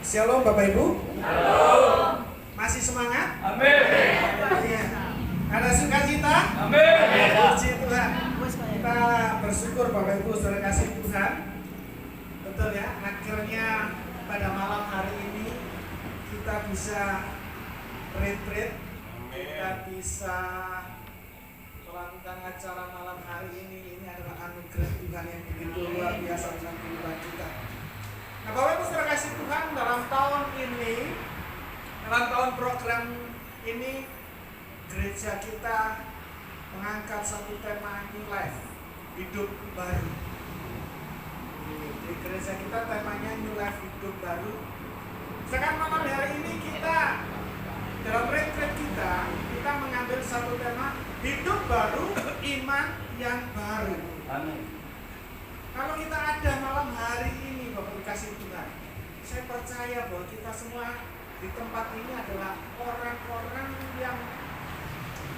Shalom Bapak Ibu. Shalom. Masih semangat? Amin. Ya. Ada sukacita? Amin. Puji Tuhan. Kita bersyukur Bapak Ibu saudara kasih Tuhan. Betul ya, akhirnya pada malam hari ini kita bisa retreat. Kita bisa melakukan acara malam hari ini. Ini adalah anugerah Tuhan yang begitu luar biasa dalam kehidupan kita. Nah Bapak Ibu saudara kasih Tuhan, dalam tahun ini, dalam tahun program ini, gereja kita mengangkat satu tema New Life, hidup baru. Di gereja kita temanya New Life, hidup baru. Sekarang malam hari ini kita dalam retreat kita mengambil satu tema hidup baru, iman yang baru. Amin. Kalau kita ada malam hari ini Bapak dikasih Tuhan, saya percaya bahwa kita semua di tempat ini adalah orang-orang yang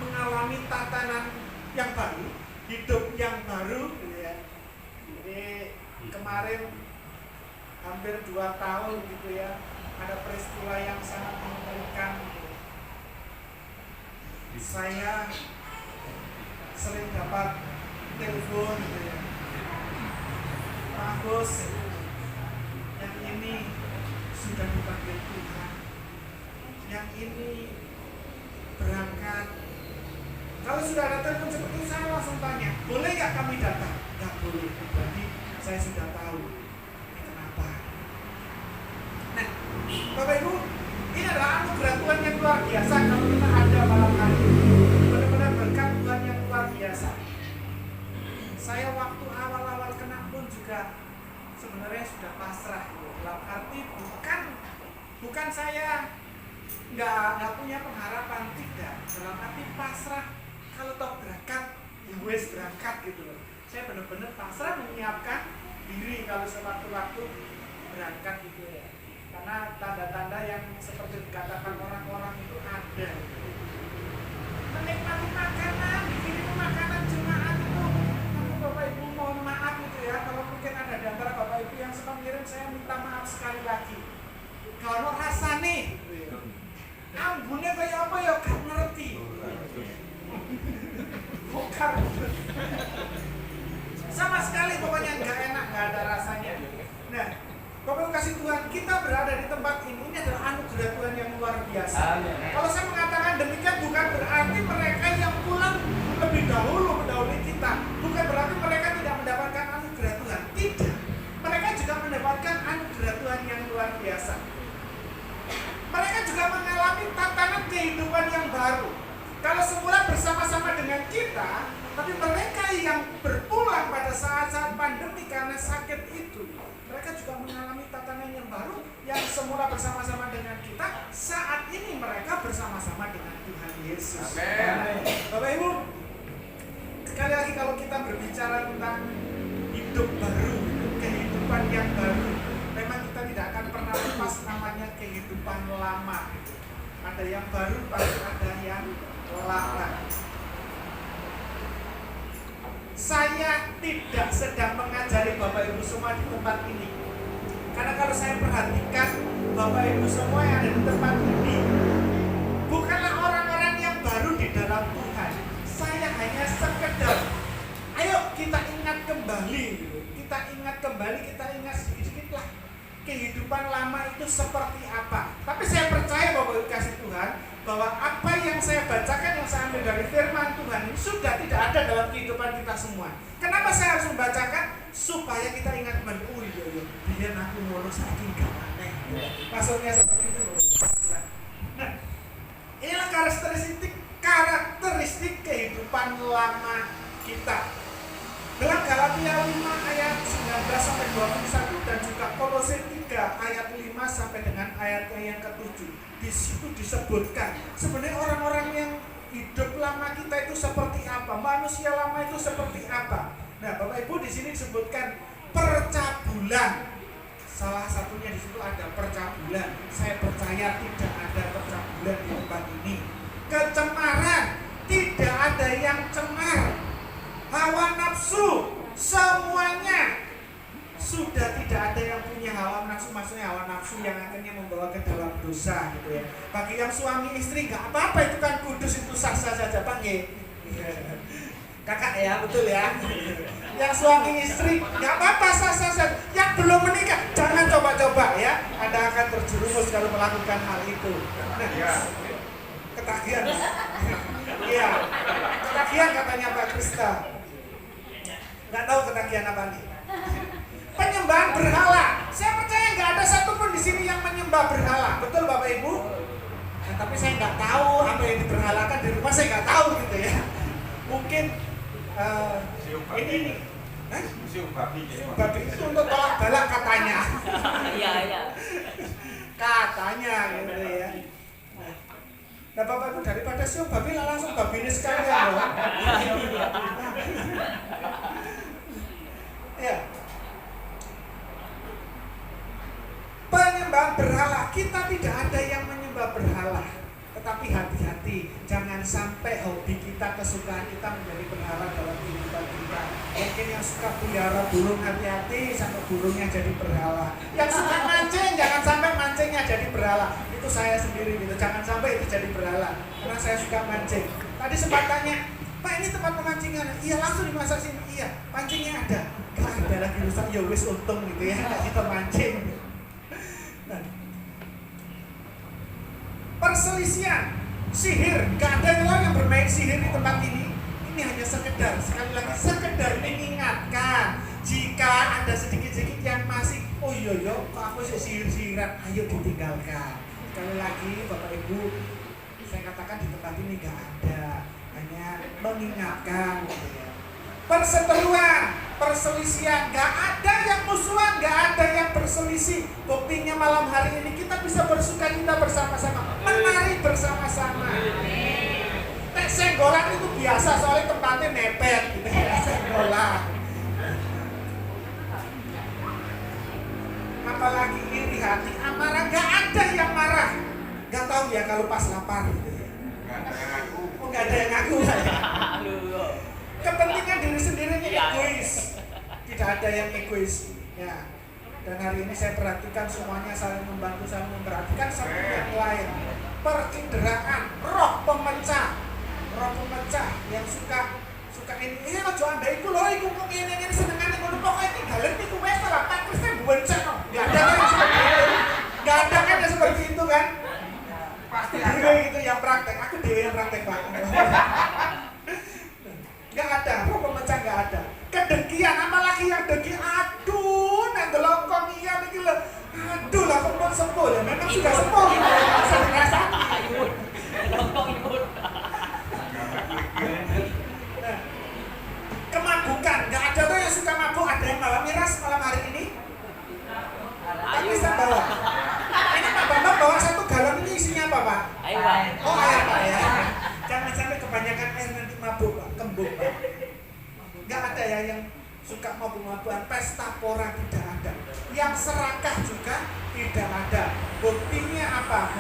mengalami tatanan yang baru, hidup yang baru, gitu ya. Jadi kemarin hampir 2 tahun gitu ya, ada peristiwa yang sangat mengerikan. Saya sering dapat telepon gitu ya, Pak Bos, yang ini sudah dipanggil Tuhan, yang ini berangkat. Kalau sudah ada telepon seperti itu, saya langsung tanya, boleh nggak kami datang? Nggak boleh, berarti saya sudah tahu ini kenapa. Nah, Bapak Ibu, ini adalah anugerah Tuhan yang luar biasa. Kalau kita ada malam hari ini, benar-benar berkat Tuhan yang luar biasa. Saya waktu awal-awal kena pun juga sebenarnya sudah pasrah. Dalam arti bukan saya nggak punya pengharapan, tidak. Dalam arti pasrah, kalau toh berangkat, ya wes berangkat gitu loh. Saya benar-benar pasrah menyiapkan diri kalau sewaktu-waktu berangkat gitu ya. Karena tanda-tanda yang seperti dikatakan orang-orang itu ada. Menikmati makanan, bikin makanan jemaat itu. Tapi Bapak Ibu mohon maaf gitu ya, kalau mungkin ada di antara Bapak Ibu yang suka ngirim, saya minta maaf sekali lagi. Kalau rasane, ambune kayak apa ya gak ngerti. Bukan. Sama sekali pokoknya nggak enak, nggak ada rasanya. Nah, Bapak Ibu kasih Tuhan, kita berada di tempat ini adalah anugerah Tuhan yang luar biasa. Amin. Kalau saya mengatakan demikian bukan berarti mereka yang pulang lebih dahulu mendahului kita. Bukan berarti mereka tidak mendapatkan anugerah Tuhan. Tidak. Mereka juga mendapatkan anugerah Tuhan yang luar biasa. Mereka juga mengalami tatanan kehidupan yang baru. Kalau semula bersama-sama dengan kita, tapi mereka yang berpulang pada saat-saat pandemi karena sakit itu, mereka juga mengalami tatanan yang baru yang semula bersama-sama dengan kita, saat ini mereka bersama-sama dengan Tuhan Yesus. Amin. Bapak Ibu, sekali lagi kalau kita berbicara tentang hidup baru, kehidupan yang baru, memang kita tidak akan pernah lepas namanya kehidupan lama. Ada yang baru, pasti ada yang lama. Saya tidak sedang mengajari Bapak Ibu semua di tempat ini. Karena kalau saya perhatikan Bapak Ibu semua yang ada di tempat ini bukanlah orang-orang yang baru di dalam Tuhan. Saya hanya sekedar, ayo kita ingat kembali, kita ingat sedikit-sedikit lah kehidupan lama itu seperti apa. Tapi saya percaya Bapak Ibu kasih Tuhan bahwa apa yang saya bacakan, yang saya ambil dari firman Tuhan ini sudah tidak ada dalam kehidupan kita semua. Kenapa saya harus membacakan? Supaya kita ingat kembali, oh iya, biar aku ngono saiki gak aneh. Maksudnya seperti itu Bapak Ibu. Nah, inilah karakteristik kehidupan lama kita. Dalam Galatia 5 ayat 19 sampai 21 dan juga Kolose 3 ayat 5 sampai dengan ayat yang ke-7. Di situ disebutkan sebenarnya orang-orang yang hidup lama kita itu seperti apa, manusia lama itu seperti apa. Nah, Bapak Ibu di sini disebutkan percabulan. Salah satunya di situ ada percabulan. Saya percaya tidak ada percabulan di tempat ini. Kecemaran, tidak ada yang cemar. Hawa nafsu, semuanya sudah tidak ada yang punya hawa nafsu, maksudnya hawa nafsu yang akhirnya membawa ke dalam dosa gitu ya. Bagi yang suami istri nggak apa-apa, itu kan kudus, itu sah-sah saja Pak nggih. Kakak ya, betul ya. Yang suami istri nggak apa-apa, sah-sah saja. Yang belum menikah jangan coba-coba ya. Anda akan terjerumus kalau melakukan hal itu. Nah, ketagihan. Iya, ketagihan katanya Pak Krista. Nggak tahu ketagihan apa nih. Penyembahan berhala. Saya percaya nggak ada satupun di sini yang menyembah berhala. Betul Bapak Ibu? Nah, tapi saya nggak tahu apa yang diberhalakan di rumah, saya nggak tahu gitu ya. Mungkin ini siung babi itu untuk tolak balak katanya. Iya. Katanya gitu ya. Nah Bapak Ibu, daripada siung babi langsung babi ini sekalian loh. Ya. Penyembahan berhala, kita tidak ada yang menyembah berhala. Tetapi hati-hati, jangan sampai hobi kita, kesukaan kita menjadi berhala dalam kehidupan kita. Mungkin yang suka pelihara burung, hati-hati sampai burungnya jadi berhala. Yang suka mancing, jangan sampai mancingnya jadi berhala. Itu saya sendiri gitu, jangan sampai itu jadi berhala. Karena saya suka mancing. Tadi sempat tanya, Pak ini tempat pemancingan? Iya, langsung dimasak sini. Iya, pancingnya ada. Gak ada lagi rusak, ya wis untung gitu ya, gak kita mancing. Nah, perselisihan, sihir, gak ada yang bermain sihir di tempat ini. Ini hanya sekedar, sekali lagi sekedar mengingatkan. Jika ada sedikit-sedikit yang masih, oh iya, kok aku sihir-sihiran, ayo ditinggalkan. Sekali lagi Bapak Ibu, saya katakan di tempat ini gak ada, hanya mengingatkan gitu ya. Perseteruan, perselisihan, gak ada yang musuhan, gak ada yang berselisih. Buktinya malam hari ini kita bisa bersukacita bersama-sama, menari bersama-sama. Senggolan itu biasa, soalnya tempatnya nepet gitu ya, senggolan. Apalagi iri hati, amarah, gak ada yang marah. Gak tahu ya kalau pas lapar gitu ya. Gak ada yang ngaku ya. Kepentingan diri sendiri ini egois. Tidak ada yang egois ya. Dan hari ini saya perhatikan semuanya saling membantu, saling memperhatikan satu yang lain. Percideraan, roh pemecah yang suka ini aja ambek iku lho, iku kok ngene senengane ngono, pokoke tinggalin iku wis ora Pak Kristen bonceng. Enggak ada kan seperti itu. Enggak ada kan seperti itu kan? Pasti ada gitu yang praktek. Aku dhewe yang praktek Pak. Enggak ada, roh pemecah enggak ada. Kedengkian, apalagi yang dengki, aduh nang delokon iya iki lho. Aduh lah kok sepuh ya, memang sudah sepuh gitu. Bisa dirasakan. Delokon ibun. Kemabukan, nggak ada tuh yang suka mabuk. Ada yang malam miras malam hari ini? Pak Kristen bawa. Ini Pak Bambang bawa 1 galon, ini isinya apa Pak? Air. Oh air Pak ya. Jangan sampai kebanyakan air nanti mabuk Pak, kembung Pak. Nggak ada ya yang suka mabuk-mabukan. Pesta pora tidak ada. Yang serakah juga tidak ada. Buktinya apa?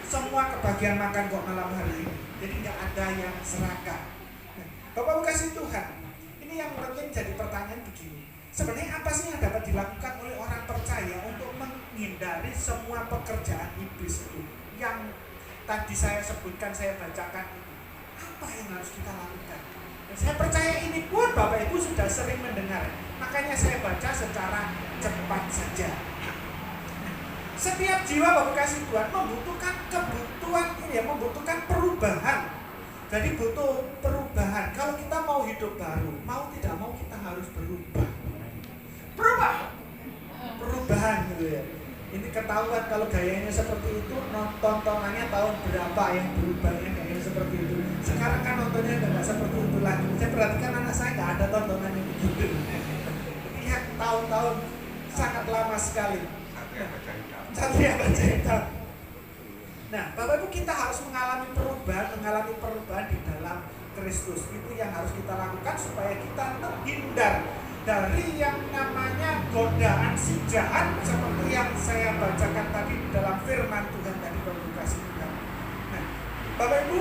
Semua kebagian makan kok malam hari ini. Jadi nggak ada yang serakah. Bapak kasih Tuhan, ini yang mungkin jadi pertanyaan begini. Sebenarnya apa sih yang dapat dilakukan oleh orang percaya untuk menghindari semua pekerjaan iblis itu? Yang tadi saya sebutkan, saya bacakan itu. Apa yang harus kita lakukan? Dan saya percaya ini pun Bapak Ibu sudah sering mendengar. Makanya saya baca secara cepat saja. Setiap jiwa Bapak kasih Tuhan membutuhkan perubahan. Jadi butuh perubahan. Kalau kita mau hidup baru, mau tidak mau kita harus berubah. Perubahan gitu ya. Ini ketahuan kalau gayanya seperti itu, tontonannya tahun berapa yang berubahnya gayanya seperti itu. Sekarang kan nontonnya nggak seperti itu lagi. Saya perhatikan anak saya nggak ada tontonan yang begitu. Lihat tahun-tahun sangat lama sekali. Satria baca hitam. Nah, Bapak Ibu, kita harus mengalami perubahan di dalam Kristus. Itu yang harus kita lakukan supaya kita terhindar dari yang namanya godaan si jahat seperti yang saya bacakan tadi di dalam firman Tuhan tadi, Bapak kasih Tuhan. Nah, Bapak Ibu,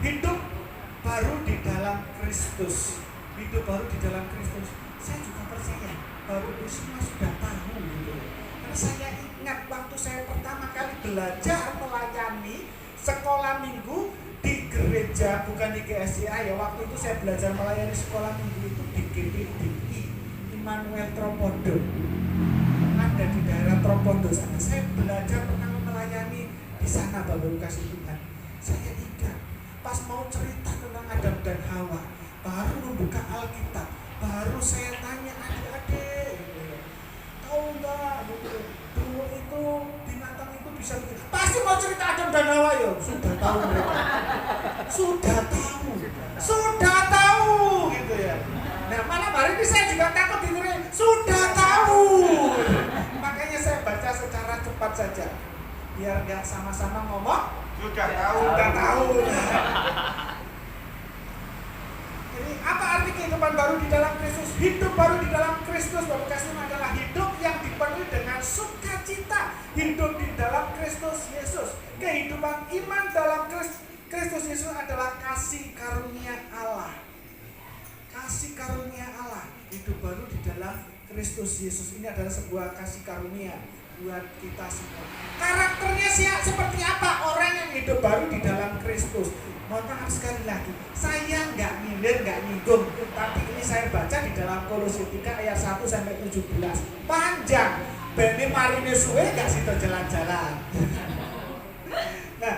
hidup baru di dalam Kristus. hidup baru di dalam Kristus, saya juga percaya bahwa itu semua sudah tahu gitu. Karena saya ingat waktu saya pertama kali belajar melayani sekolah minggu di gereja, bukan di GSCA ya. Waktu itu saya belajar melayani sekolah minggu itu di GPDI Immanuel Tropodo, ada di daerah Tropodo sana. Saya belajar pertama melayani di sana, Bapak Ibu kasih Tuhan. Saya ingat pas mau cerita tentang Adam dan Hawa, baru membuka Alkitab, baru saya tanya adik-adik, tahu nggak dulu itu binatang itu bisa begitu. Pasti mau cerita Adam dan Hawa ya. Sudah tahu mereka, sudah tahu gitu ya. Nah malam hari ini saya juga takut dengerin sudah tahu. Makanya saya baca secara cepat saja, biar nggak sama-sama ngomong sudah tahu. Jadi apa arti kehidupan baru di dalam Kristus? Hidup baru di dalam Kristus, Bapak kasih adalah hidup yang dipenuhi dengan sukacita. Hidup di dalam Kristus Yesus. Kehidupan iman dalam Kristus Yesus adalah kasih karunia Allah. Kasih karunia Allah. Hidup baru di dalam Kristus Yesus ini adalah sebuah kasih karunia buat kita semua. Karakternya seperti apa orang yang hidup baru di dalam Kristus? Mohon maaf sekali lagi, saya nggak nyindir, nggak nyinggung, tapi ini saya baca di dalam Kolose 3 ayat 1 sampai 17. Panjang, bene marine suwe nggak situ jalan-jalan. Nah,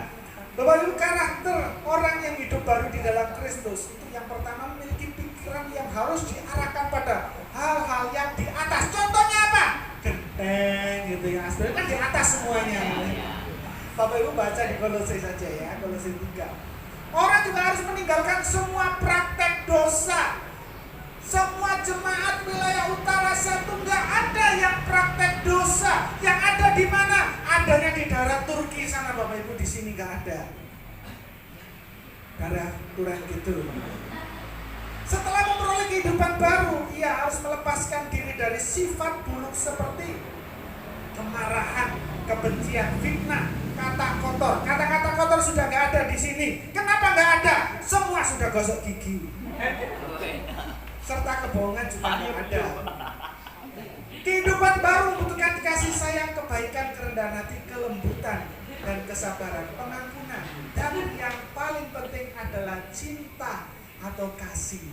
Bapak Ibu, karakter orang yang hidup baru di dalam Kristus itu yang pertama memiliki pikiran yang harus diarahkan pada hal-hal yang di atas. Contohnya apa? Genteng gitu ya, sebenarnya kan di atas semuanya. Bapak Ibu baca di Kolose saja ya, Kolose 3. Orang juga harus meninggalkan semua praktek dosa. Semua jemaat wilayah utara satu nggak ada yang praktek dosa. Yang ada di mana? Adanya di daerah Turki sana, Bapak Ibu, di sini nggak ada. Daerah Turan gitu. Setelah memperoleh kehidupan baru, ia harus melepaskan diri dari sifat buruk seperti kemarahan, kebencian, fitnah, kata kotor. Kata-kata kotor sudah nggak ada di sini. Kenapa nggak ada? Semua sudah gosok gigi. Serta kebohongan juga nggak ada. Kehidupan baru membutuhkan kasih sayang, kebaikan, kerendahan hati, kelembutan, dan kesabaran, pengampunan. Dan yang paling penting adalah cinta atau kasih.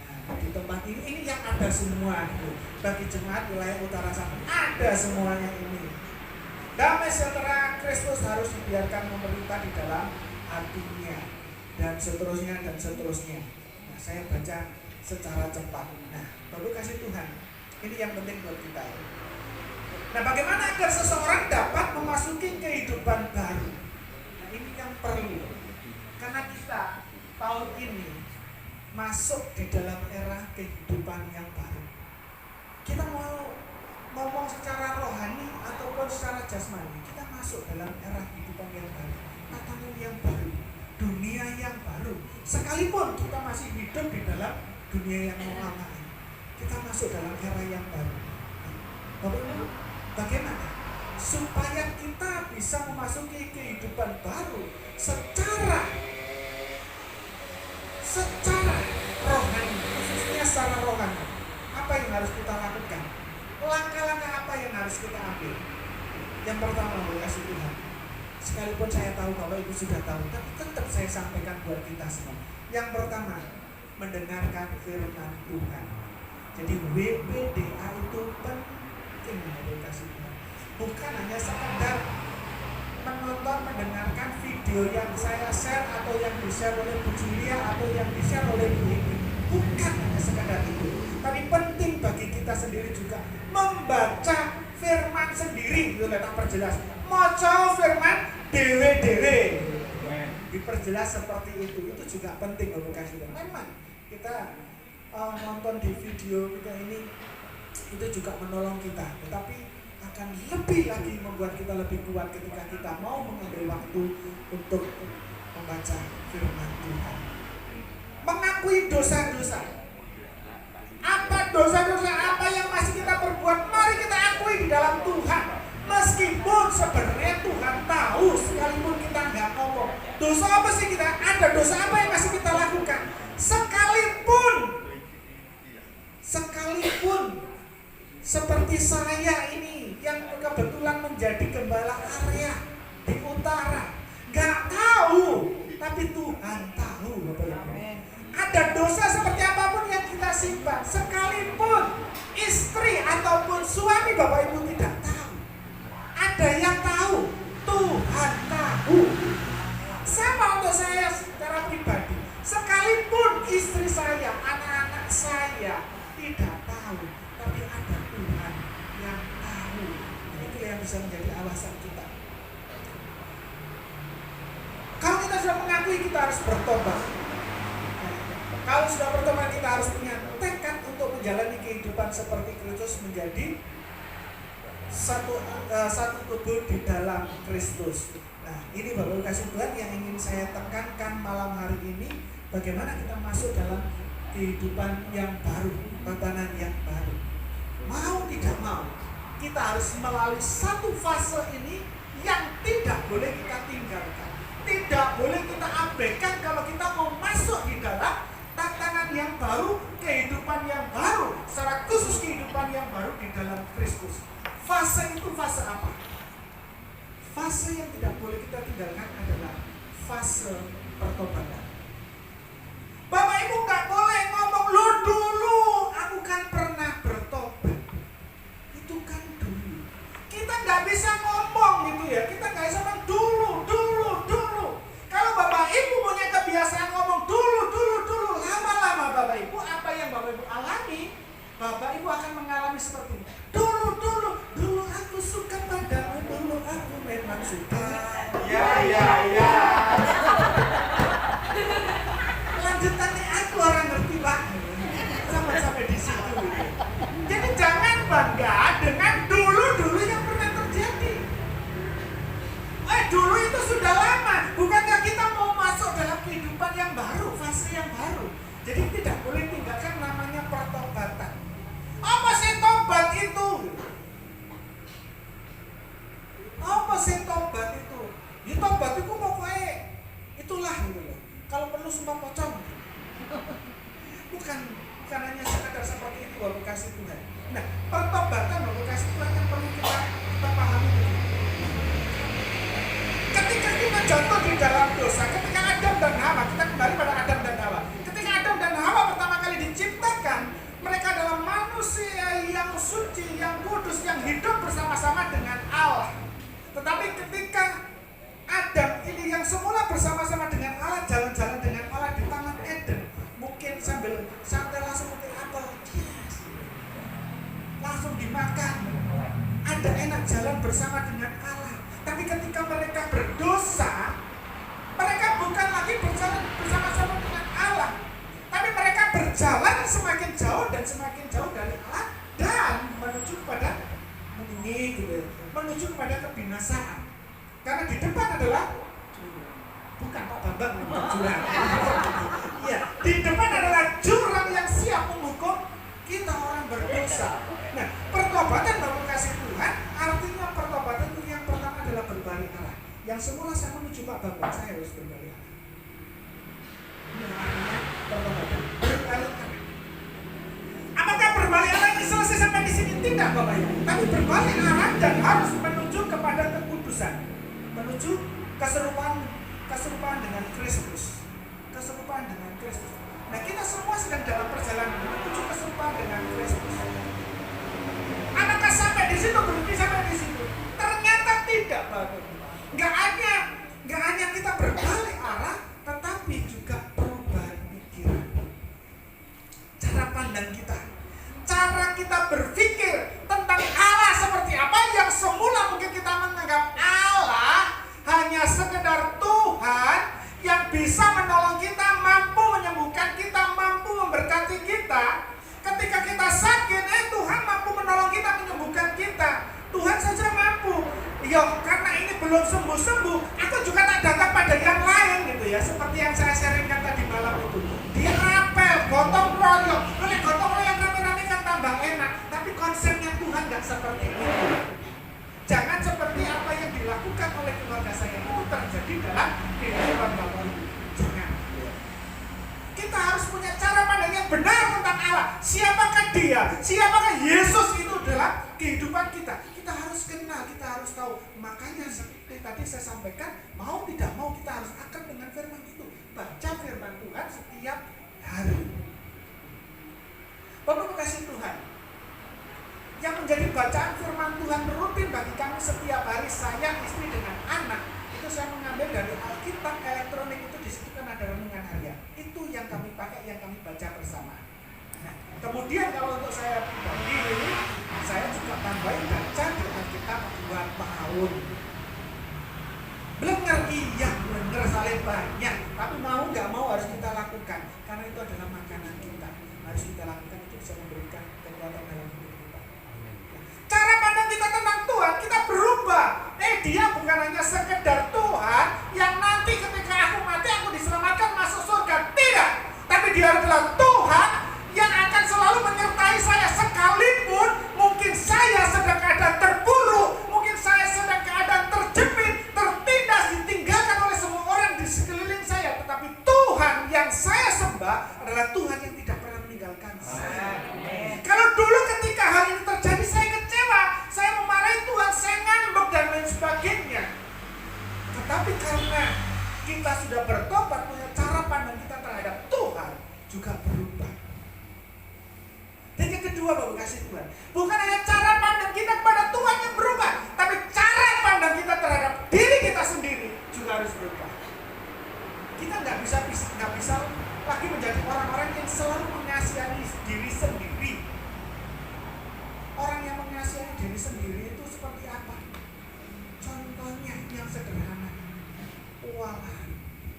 Nah, di tempat ini yang ada semua itu. Bagi jemaat wilayah utara sana ada semuanya ini. Damai sejahtera Kristus harus dibiarkan memerintah di dalam hatinya, dan seterusnya dan seterusnya. Nah, saya baca secara cepat. Nah, Bapak kasih Tuhan, ini yang penting buat kita. Nah, bagaimana agar seseorang dapat memasuki kehidupan baru? Nah, ini yang perlu. Karena kita tahun ini masuk di dalam era kehidupan yang baru. Kita mau ngomong secara rohani ataupun secara jasmani, kita masuk dalam era kehidupan yang baru, tatanan yang baru, dunia yang baru. Sekalipun kita masih hidup di dalam dunia yang lama, kita masuk dalam era yang baru. Bapak Ibu, bagaimana supaya kita bisa memasuki kehidupan baru secara rohani, khususnya secara rohani? Apa yang harus kita lakukan? Langkah-langkah apa yang harus kita ambil? Yang pertama, kasih Tuhan. Sekalipun saya tahu Bapak Ibu sudah tahu, tapi tetap saya sampaikan buat kita semua. Yang pertama, mendengarkan firman Tuhan. Jadi WPDA itu penting, kasih Tuhan. Bukan hanya sekedar menonton, mendengarkan video yang saya share atau yang di-share oleh Bu Julia atau yang di-share oleh Bu Ibu. Bukan hanya sekadar itu, tapi penting bagi kita sendiri juga membaca firman sendiri. Itu tak perjelas, maca firman dewe-dewe, diperjelas seperti itu juga penting untuk kasih. Memang kita nonton di video kita ini itu juga menolong kita, tetapi akan lebih lagi membuat kita lebih kuat ketika kita mau mengambil waktu untuk membaca firman Tuhan. Mengakui dosa-dosa. Apa dosa-dosa apa yang masih kita perbuat? Mari kita akui di dalam Tuhan. Meskipun sebenarnya Tuhan tahu, sekalipun kita nggak ngomong. Dosa apa sih kita? Ada dosa apa yang masih kita lakukan? Sekalipun Seperti saya ini yang kebetulan menjadi gembala area di utara, gak tahu, tapi Tuhan tahu, Bapak Ibu. Ada dosa seperti apapun yang kita simpan, sekalipun istri ataupun suami Bapak Ibu tidak tahu, ada yang tahu, Tuhan tahu. Sama untuk saya secara pribadi, sekalipun istri saya, anak-anak saya tidak tahu, tapi ada Tuhan yang tahu. Itu yang bisa menjadi alasan kita. Kalau kita sudah mengakui, kita harus bertobat. Kalau sudah bertobat, kita harus punya tekad untuk menjalani kehidupan seperti Kristus, menjadi satu tubuh di dalam Kristus. Nah, ini Bapak Ibu kasih Tuhan yang ingin saya tekankan malam hari ini. Bagaimana kita masuk dalam kehidupan yang baru, tatanan yang baru. Mau tidak mau, kita harus melalui satu fase ini yang tidak boleh kita tinggalkan. Tidak boleh kita abaikan kalau kita mau masuk di dalam tatanan yang baru, kehidupan yang baru, secara khusus kehidupan yang baru di dalam Kristus. Fase itu fase apa? Fase yang tidak boleh kita tinggalkan adalah fase pertobatan. Bapak Ibu gak boleh ngomong, lo dulu aku kan pernah bertobat. Itu kan dulu. Kita gak bisa ngomong gitu ya. Kita gak bisa ngomong dulu. Kalau Bapak Ibu punya kebiasaan ngomong dulu, lama-lama Bapak Ibu, apa yang Bapak Ibu alami, Bapak Ibu akan mengalami seperti ini. Dulu aku suka padamu, dulu aku memang suka. Ya. Lanjutannya aku orang ngerti Pak. Sampai di situ. Jadi jangan bangga dengan dulu yang pernah terjadi. Dulu itu sudah lama. Bukankah kita mau masuk dalam kehidupan yang baru, fase yang baru? Jadi tidak boleh tinggalkan namanya pertobatan. Apa sih tobat itu? Apa sih tobat itu? Ya tobat itu pokoknya itulah gitu loh. Kalau perlu sumpah pocong. Bukan hanya sekadar seperti itu Bapak kasih Tuhan. Nah, pertobatan Bapak kasih Tuhan yang perlu kita pahami dulu. Ketika kita jatuh di dalam dosa, ketika Adam dan Hawa, kita kembali pada Adam dan Hawa. Ketika Adam dan Hawa pertama kali diciptakan, mereka adalah manusia yang suci, yang kudus, yang hidup bersama-sama dengan Allah. Tetapi ketika Adam ini yang semula bersama-sama dengan Allah, jalan-jalan dengan Allah di Taman Eden, mungkin sambil santai langsung petik apel, langsung dimakan, ada enak jalan bersama dengan Allah. Tapi ketika mereka berdosa, mereka bukan lagi berjalan bersama-sama dengan Allah, tapi mereka berjalan semakin jauh dan semakin jauh dari Allah dan menuju kepada kebinasaan. Karena di depan adalah bukan Pak Bambang jurang. Iya, di depan adalah jurang yang siap menghukum kita orang berdosa. Nah, pertobatan Bapak kasih Tuhan, artinya pertobatan itu yang pertama adalah berbalik arah. Yang semula saya menuju Pak Bambang, saya harus berbalik arah. Ini artinya pertobatan berbalik arah. Apakah berbalik arah ini selesai sampai di sini? Tidak Bapak Ibu. Tapi berbalik arah dan harus menuju kepada kekudusan, menuju keserupaan dengan Kristus. Keserupaan dengan Kristus. Nah, kita semua sedang dalam perjalanan menuju keserupaan dengan Kristus. Apakah sampai di situ, berhenti sampai di situ? Ternyata tidak, Bapak. Nggak hanya kita berbalik arah, tetapi juga perubahan pikiran. Cara pandang kita, cara kita berpikir tentang Allah seperti apa yang semula mungkin kita menganggap Allah hanya sekedar Tuhan yang bisa menolong kita, mampu menyembuhkan kita, mampu memberkati kita. Ketika kita sakit, Tuhan mampu menolong kita, menyembuhkan kita. Tuhan saja mampu. Karena ini belum sembuh-sembuh, aku juga tak datang pada yang lain gitu ya. Seperti yang saya sharingkan tadi malam itu. Dirapel, gotong royong. Oleh gotong royong rame-rame kan tambah enak. Tapi konsepnya Tuhan gak seperti itu. Jangan seperti apa yang dilakukan oleh keluarga saya itu terjadi dalam kehidupan Bapak Ibu. Jangan. Kita harus punya cara pandang yang benar tentang Allah. Siapakah Dia? Siapakah Yesus itu dalam kehidupan kita. Kita harus kenal, kita harus tahu. Makanya seperti tadi saya sampaikan, mau tidak mau kita harus akrab dengan firman itu. Baca firman Tuhan setiap hari. Bapak kasih Tuhan, yang menjadi bacaan firman Tuhan rutin bagi kami setiap hari, saya, istri dengan anak, itu saya mengambil dari Alkitab elektronik. Itu di situ kan ada renungan harian. Itu yang kami pakai, yang kami baca bersama. Nah, kemudian kalau untuk saya pribadi, saya juga tambahin baca di Alkitab 2 tahun. Blenger, iya blenger saling banyak, tapi mau nggak mau harus kita lakukan, karena itu adalah makanan kita. Harus kita lakukan, itu bisa memberikan kekuatan dalam hidup kita. Cara pandang kita tentang Tuhan, kita berubah. Dia bukan hanya sekedar Tuhan yang nanti ketika aku mati aku diselamatkan masuk surga, tidak. Tapi dia adalah Tuhan yang akan selalu menyertai saya sekalipun mungkin saya sedang keadaan terpuruk, mungkin saya sedang keadaan terjepit, tertindas, ditinggalkan oleh semua orang di sekeliling saya. Tetapi Tuhan yang saya sembah adalah Tuhan yang tidak pernah meninggalkan saya. Kalau dulu ketika hal ini terjadi saya kecewa, saya memarahi Tuhan, saya ngambek dan lain sebagainya. Tetapi karena kita sudah bertobat, punya cara pandang kita terhadap Tuhan juga berubah. Dan yang kedua, Bapak kasih Tuhan, bukan hanya cara pandang kita kepada Tuhan yang berubah, tapi cara pandang kita terhadap diri kita sendiri juga harus berubah. Kita nggak bisa lagi menjadi orang-orang yang selalu mengasihani diri sendiri. Orang yang mengasihani diri sendiri itu seperti apa? Contohnya yang sederhana. Walah,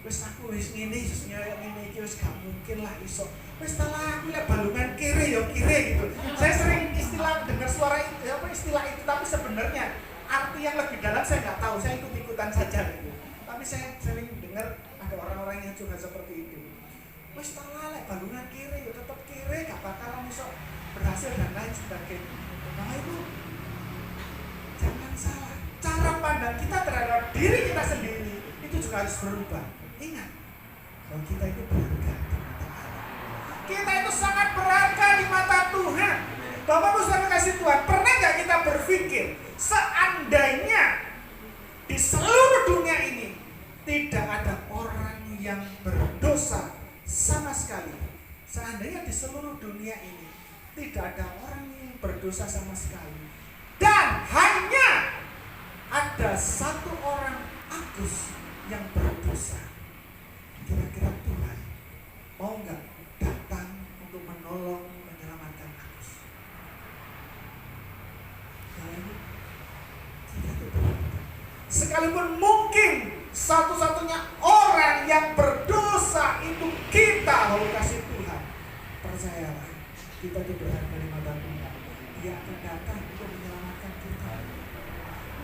wis aku wis ngene, iki wis gak mungkin lah iso. Wis salah aku lek balungan kiri ya kiri gitu. Saya sering dengar suara itu, istilah itu, tapi sebenarnya arti yang lebih dalam saya nggak tahu. Saya ikut-ikutan saja gitu. Tapi saya sering dengar ada orang-orang yang juga seperti itu. Wis salah lek balungan kiri ya tetap kiri, gak bakalan iso berhasil dan lain sebagainya. Nah itu jangan salah. Cara pandang kita terhadap diri kita sendiri itu juga harus berubah. Ingat, bahwa kita itu berharga di mata Allah. Kita itu sangat berharga di mata Tuhan. Bapak Ibu Saudara kasih Tuhan, pernah nggak kita berpikir seandainya di seluruh dunia ini tidak ada orang yang berdosa sama sekali? Seandainya di seluruh dunia ini tidak ada orang yang berdosa sama sekali, dan hanya ada satu orang Agus yang berdosa, kira-kira Tuhan mau nggak datang untuk menolong menyelamatkan Agus? Kita itu berdosa. Sekalipun mungkin satu-satunya orang yang berdosa itu kita, kalau kasih Tuhan, percayalah, kita itu berharga di mata Tuhan. Dia akan datang untuk menyelamatkan kita.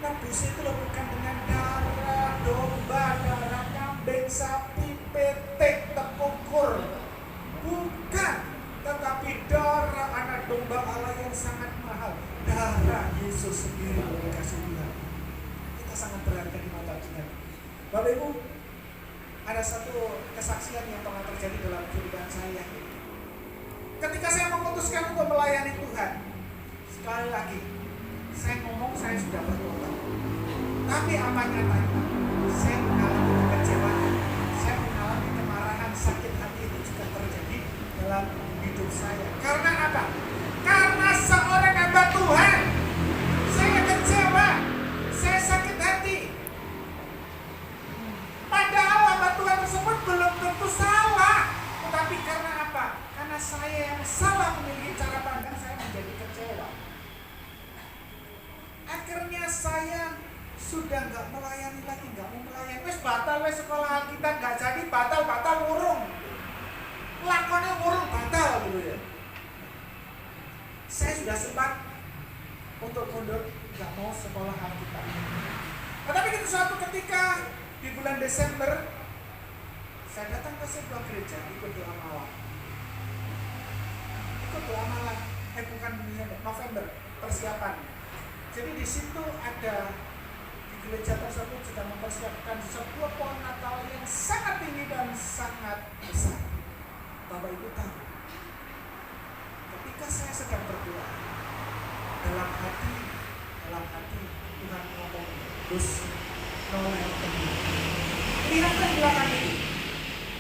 Nebus itu bukan dengan darah domba, darah kambing, sapi, petek, tekukur, bukan. Tetapi darah anak domba Allah yang sangat mahal, darah Yesus sendiri, oleh kasih Tuhan. Kita sangat berharga di mata Tuhan. Bapak Ibu, ada satu kesaksian yang pernah terjadi dalam kehidupan saya. Ketika saya memutuskan untuk melayani Tuhan, sekali lagi saya ngomong saya sudah bertobat, tapi apa nyatanya saya mengalami kekecewaan, saya mengalami kemarahan, sakit hati itu juga terjadi dalam hidup saya. Karena apa? Karena seorang hamba Tuhan, saya kecewa, saya sakit hati. Padahal hamba Tuhan tersebut belum tentu salah, tetapi karena apa? Karena saya yang salah memiliki cara pandang, saya menjadi kecewa. Akhirnya saya sudah nggak melayani lagi, nggak mau melayani. Wes batal, wes sekolah kita nggak jadi, batal urung. Lakonnya urung batal gitu ya. Saya sudah sempat untuk mundur, nggak mau sekolah Alkitab. Tetapi itu suatu ketika di bulan Desember, saya datang ke sebuah gereja ikut doa malam. Bukan November persiapan. Jadi di situ ada, di gereja tersebut sedang mempersiapkan sebuah pohon Natal yang sangat tinggi dan sangat besar. Bapak Ibu tahu, ketika saya sedang berdoa, dalam hati Tuhan ngomong, Gus, Noel kedua. Lihatlah di belakang ini.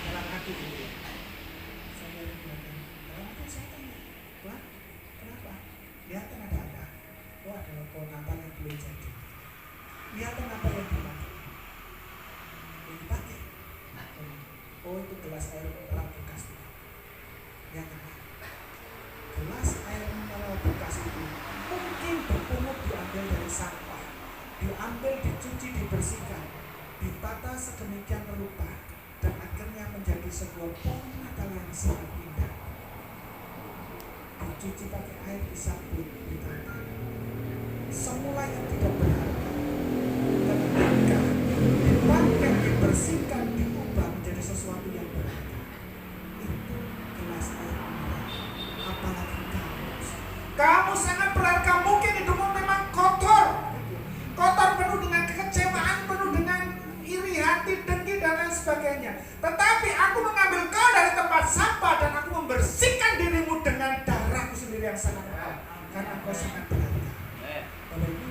Dalam hati ini. Saya lihat di belakang. Dalam hati saya tanya, Tuhan, kenapa? Lihatkan ada apa? Oh, ada ponakan yang belum jadi. Lihatkan apa yang dipakai. Yang dipakai. Oh, itu gelas air mineral bekas. Lihatkan. Gelas air mineral bekas itu mungkin berpungut diambil dari sampah, diambil, dicuci, dibersihkan, ditata sedemikian rupa, dan akhirnya menjadi sebuah pohon yang sangat indah. Dicuci pakai air, disabut, ditata. Semula yang tidak berharga, ketika dipakai, dibersihkan, diubah menjadi sesuatu yang berharga, itu gelas air mineral. Apalagi kamu sangat berharga. Mungkin hidupmu memang kotor, penuh dengan kekecewaan, penuh dengan iri hati, dengki dan lain sebagainya. Tetapi aku mengambil kau dari tempat sampah dan aku membersihkan dirimu dengan darahku sendiri yang sangat mahal, karena kau sangat berharga. Bapak Ibu,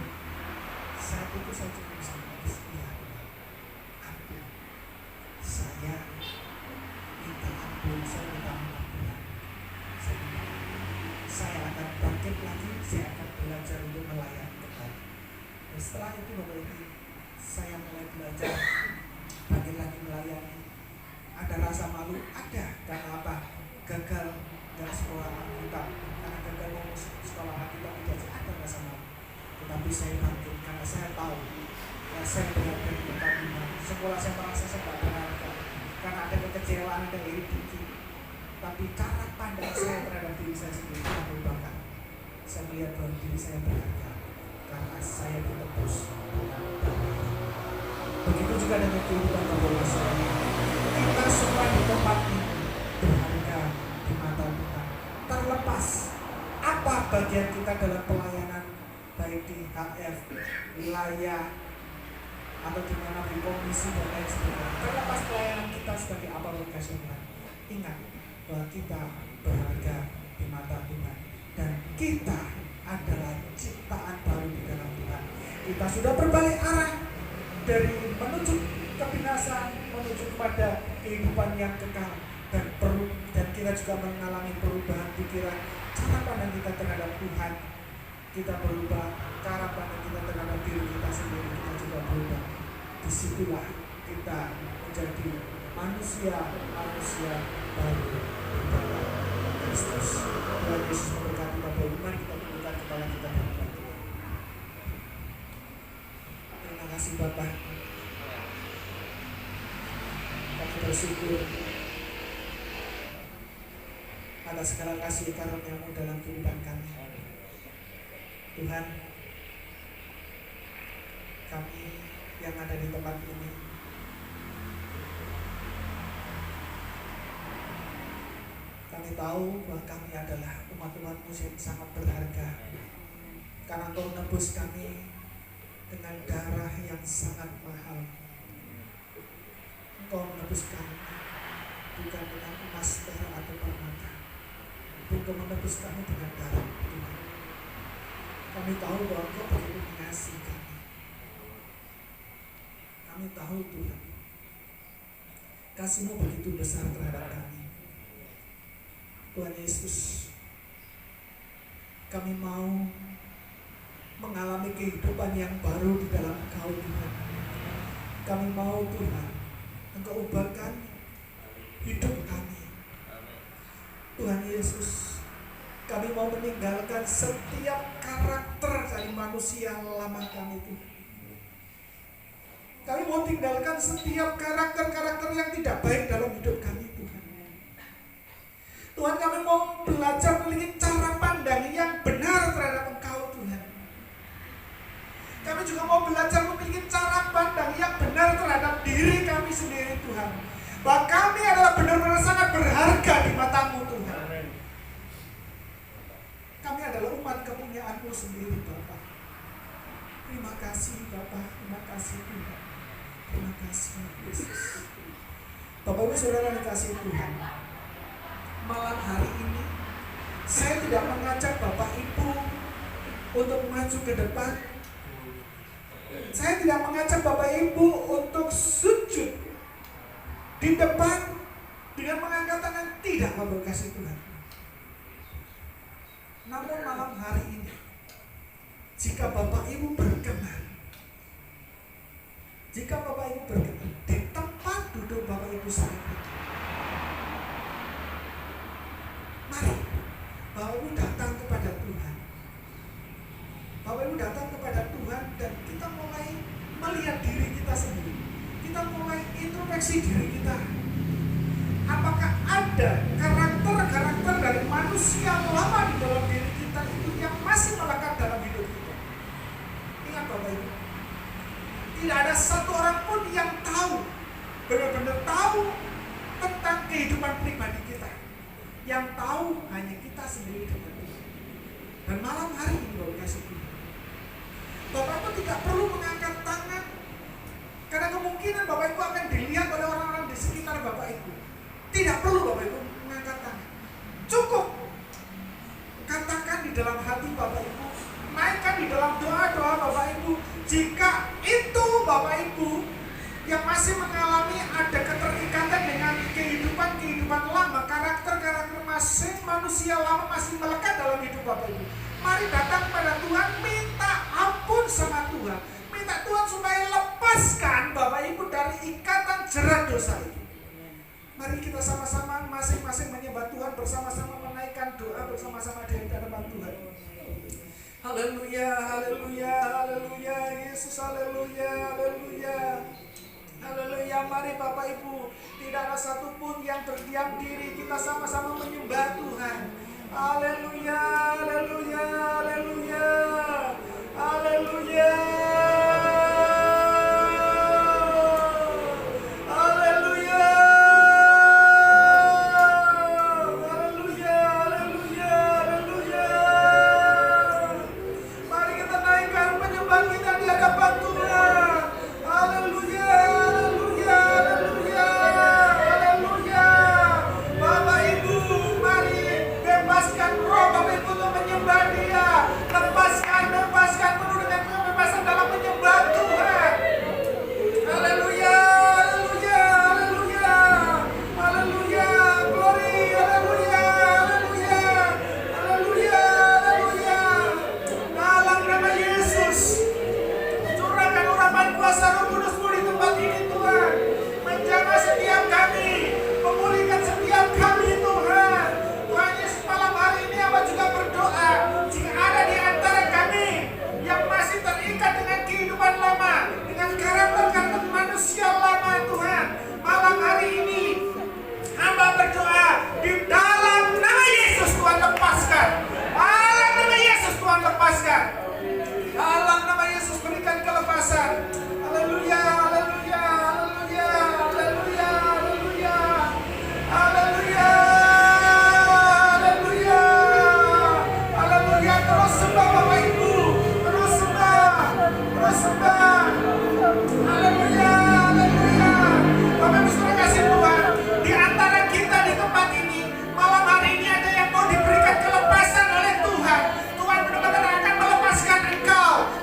saat itu saya cuma bisa menangis. Ampun, saya minta ampun, saya minta ampun. Saya akan bangkit lagi, saya akan belajar untuk melayani kembali. Dan setelah itu Bapak Ibu, saya mulai belajar bangkit lagi melayani. Ada rasa malu, ada. Karena apa? Gagal dari sekolah Alkitab. Karena gagal lulus sekolah Alkitab tidak ada rasa malu. Tetapi saya bangkit karena saya tahu saya berada di tempat Tuhan. Sekolah saya merasa saya tidak berharga karena ada kekecewaan, ada iri dengki. Tapi cara pandang saya terhadap diri saya sendiri tidak berubah. Saya melihat bahwa diri saya berharga karena saya ditebus. Begitu juga dengan kehidupan Bapak saya. Kita semua di tempat ini berharga di mata Tuhan. Terlepas apa bagian kita dalam pelayanan, baik di HF, wilayah, atau di mana di komisi dan lain sebagainya. Terlepas pelayanan kita sebagai apa vokasional, ingat bahwa kita berharga di mata Tuhan dan kita adalah ciptaan baru di dalam Tuhan. Kita sudah berbalik arah dari menuju kebinasaan menuju kepada kehidupan yang kekal dan kita juga mengalami perubahan pikiran, cara pandang kita terhadap Tuhan. Kita berubah, cara pandang kita terhadap diri kita sendiri kita juga berubah. Disitulah kita menjadi manusia baru di dalam Kristus. Tuhan Yesus memberkati Bapak Ibu. Mari kita tundukkan kepala kita dan berdoa. Terima kasih Bapak. Kami bersyukur atas segala kasih karunia-Mu dalam kehidupan kami. Tuhan, kami yang ada di tempat ini, kami tahu bahwa kami adalah umat-umat-Mu yang sangat berharga, karena Engkau menebus kami dengan darah yang sangat mahal. Engkau menebus kami bukan dengan emas, perak atau permata, Engkau menebus kami dengan darah Tuhan. Kami tahu bahwa Engkau begitu mengasihi kami. Kami tahu Tuhan, kasih-Mu begitu besar terhadap kami. Tuhan Yesus, kami mau mengalami kehidupan yang baru di dalam Engkau Tuhan. Kami mau Tuhan, Engkau ubahkan hidup kami. Tuhan Yesus, kami mau meninggalkan setiap karakter dari manusia lama kami Tuhan. Kami mau tinggalkan setiap karakter-karakter yang tidak baik dalam hidup kami Tuhan. Tuhan, kami mau belajar memiliki cara pandang yang benar terhadap Engkau Tuhan. Kami juga mau belajar memiliki cara pandang yang benar terhadap diri kami sendiri Tuhan. Bahwa kami adalah benar-benar sangat berharga di mata-Mu Tuhan. Kami adalah umat kepunyaan-Mu sendiri Bapak. Terima kasih Bapak, terima kasih Tuhan. Terima kasih Yesus. Bapak Ibu Saudara dikasihi Tuhan, malam hari ini saya tidak mengajak Bapak Ibu untuk maju ke depan. Saya tidak mengajak Bapak Ibu untuk sujud di depan dengan mengangkat tangan, tidak, Bapak kasih Tuhan. Namun malam hari ini, jika Bapak Ibu berkenan, di tempat duduk Bapak Ibu saat itu, mari Bapak Ibu datang kepada Tuhan. Bapak Ibu datang kepada Tuhan dan kita mulai melihat diri kita sendiri. Kita mulai introspeksi diri kita. Apakah ada karakter-karakter dari manusia lama di dalam diri kita itu yang masih melekat dalam hidup kita? Ingat Bapak Ibu, tidak ada satu orang pun yang tahu, benar-benar tahu tentang kehidupan pribadi kita. Yang tahu hanya kita sendiri dengan Tuhan. Dan malam hari ini Bapak kasih Tuhan, Bapak Ibu tidak perlu mengangkat tangan, karena kemungkinan Bapak Ibu akan dilihat oleh orang-orang di sekitar Bapak Ibu. Tidak perlu Bapak Ibu mengangkat tangan. Cukup katakan di dalam hati Bapak Ibu, naikkan di dalam doa-doa Bapak Ibu. Jika itu Bapak Ibu yang masih mengalami ada keterikatan dengan kehidupan lama, karakter-karakter masing manusia lama masih melekat dalam hidup Bapak Ibu, mari datang pada Tuhan, minta ampun sama Tuhan, minta Tuhan supaya lepaskan Bapak Ibu dari ikatan jerat dosa itu. Mari kita sama-sama masing-masing menyembah Tuhan, bersama-sama menaikkan doa bersama-sama di hadapan Tuhan. Haleluya, haleluya, haleluya, Yesus, haleluya, haleluya. Haleluya, mari Bapak Ibu, tidak ada satupun yang berdiam diri, kita sama-sama menyembah Tuhan. Haleluya, haleluya, haleluya, haleluya.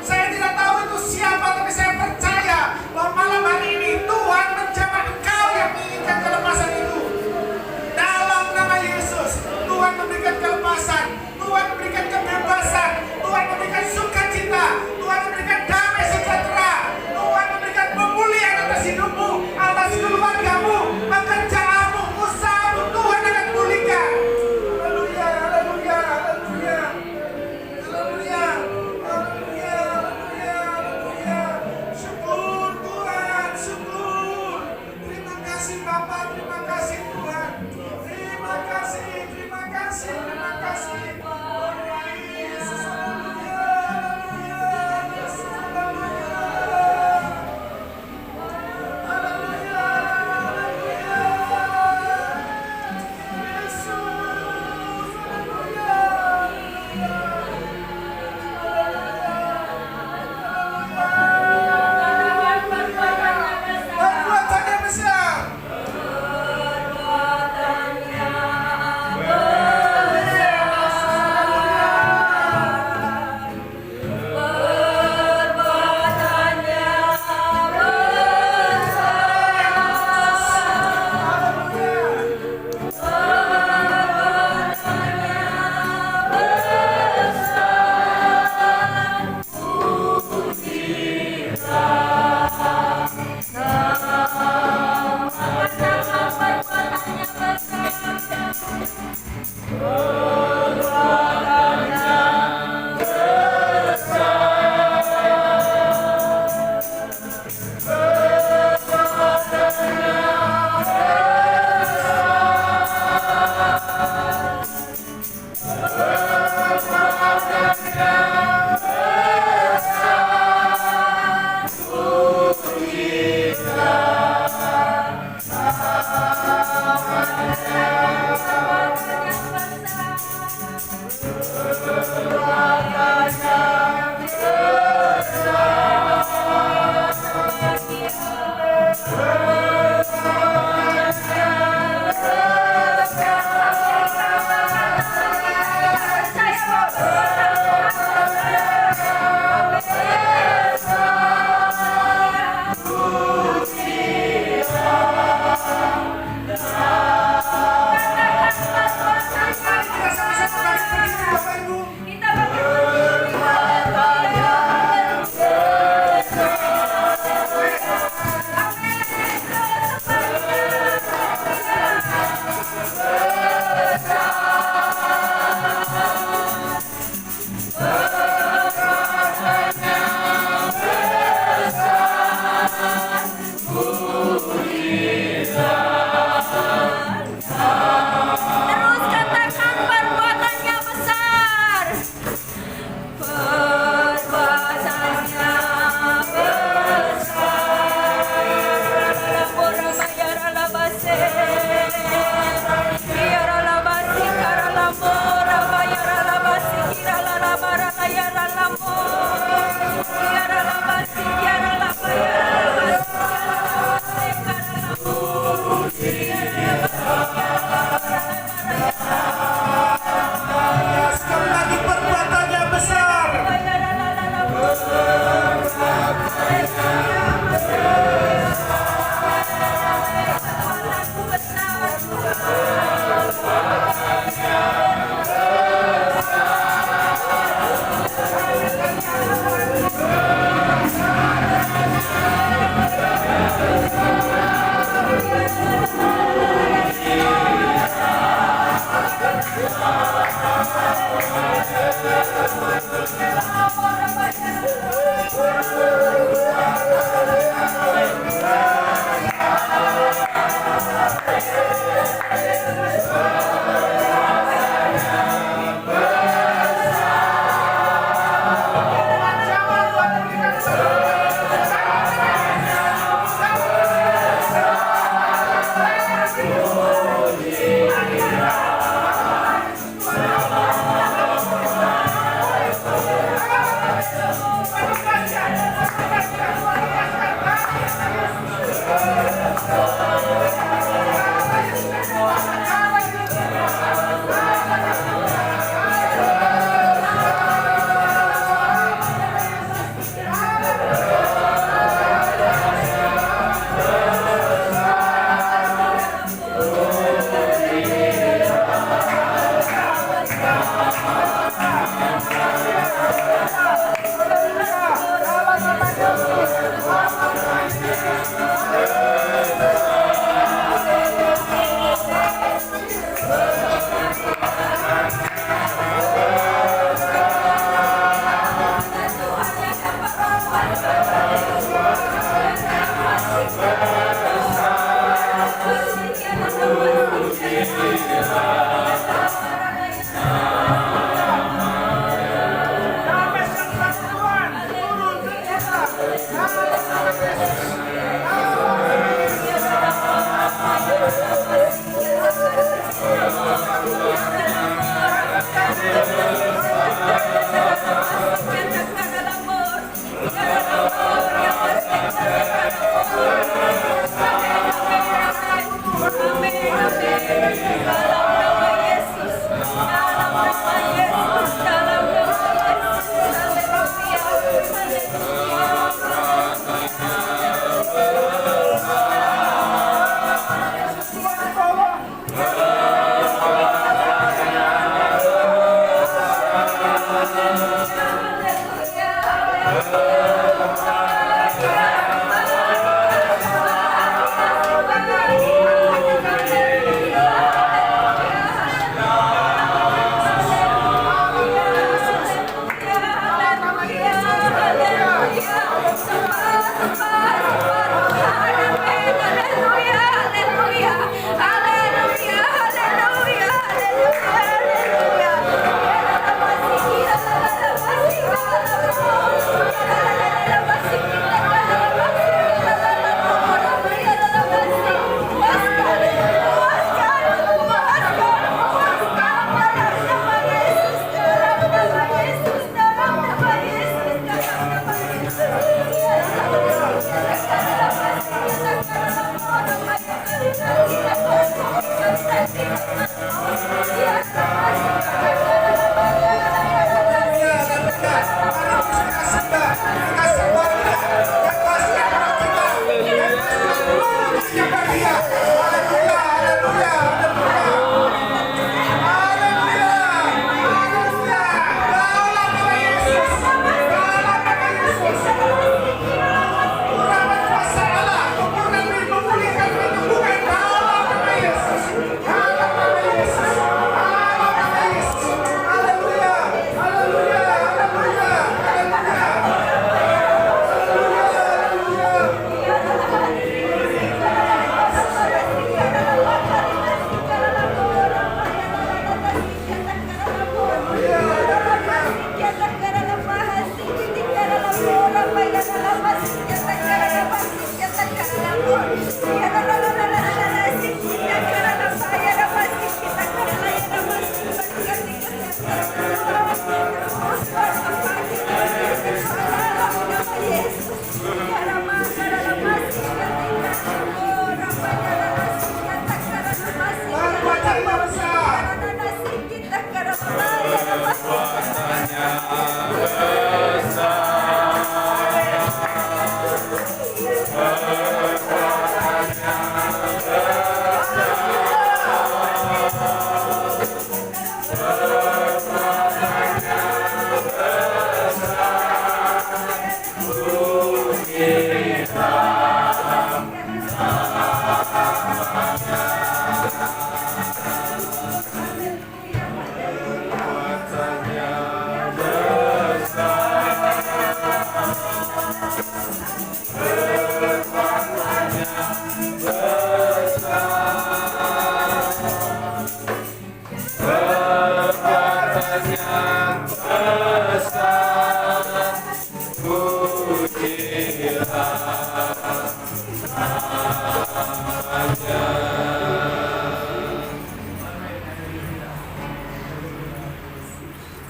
Saya tidak tahu itu siapa, tapi saya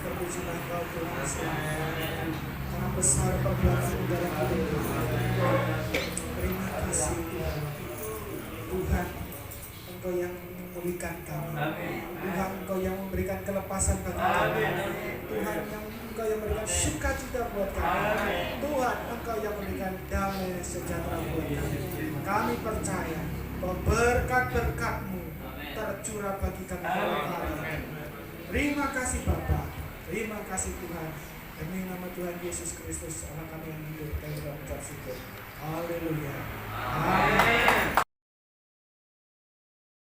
Terpujilah Engkau Tuhan selamanya, karena besar perbuatan dalam hidup kami. Terima kasih Tuhan. Tuhan, Engkau yang memulihkan kami. Tuhan, Engkau yang memberikan kelepasan bagi kami. Tuhan, Engkau yang memberikan sukacita buat kami. Tuhan, Engkau yang memberikan damai sejahtera buat kami. Kami percaya bahwa berkat-berkat-Mu tercurah bagi kami hari ini. Terima kasih Bapa. Terima kasih Tuhan. Demi nama Tuhan Yesus Kristus, Allah kami yang hidup dan mengucap syukur. Haleluya.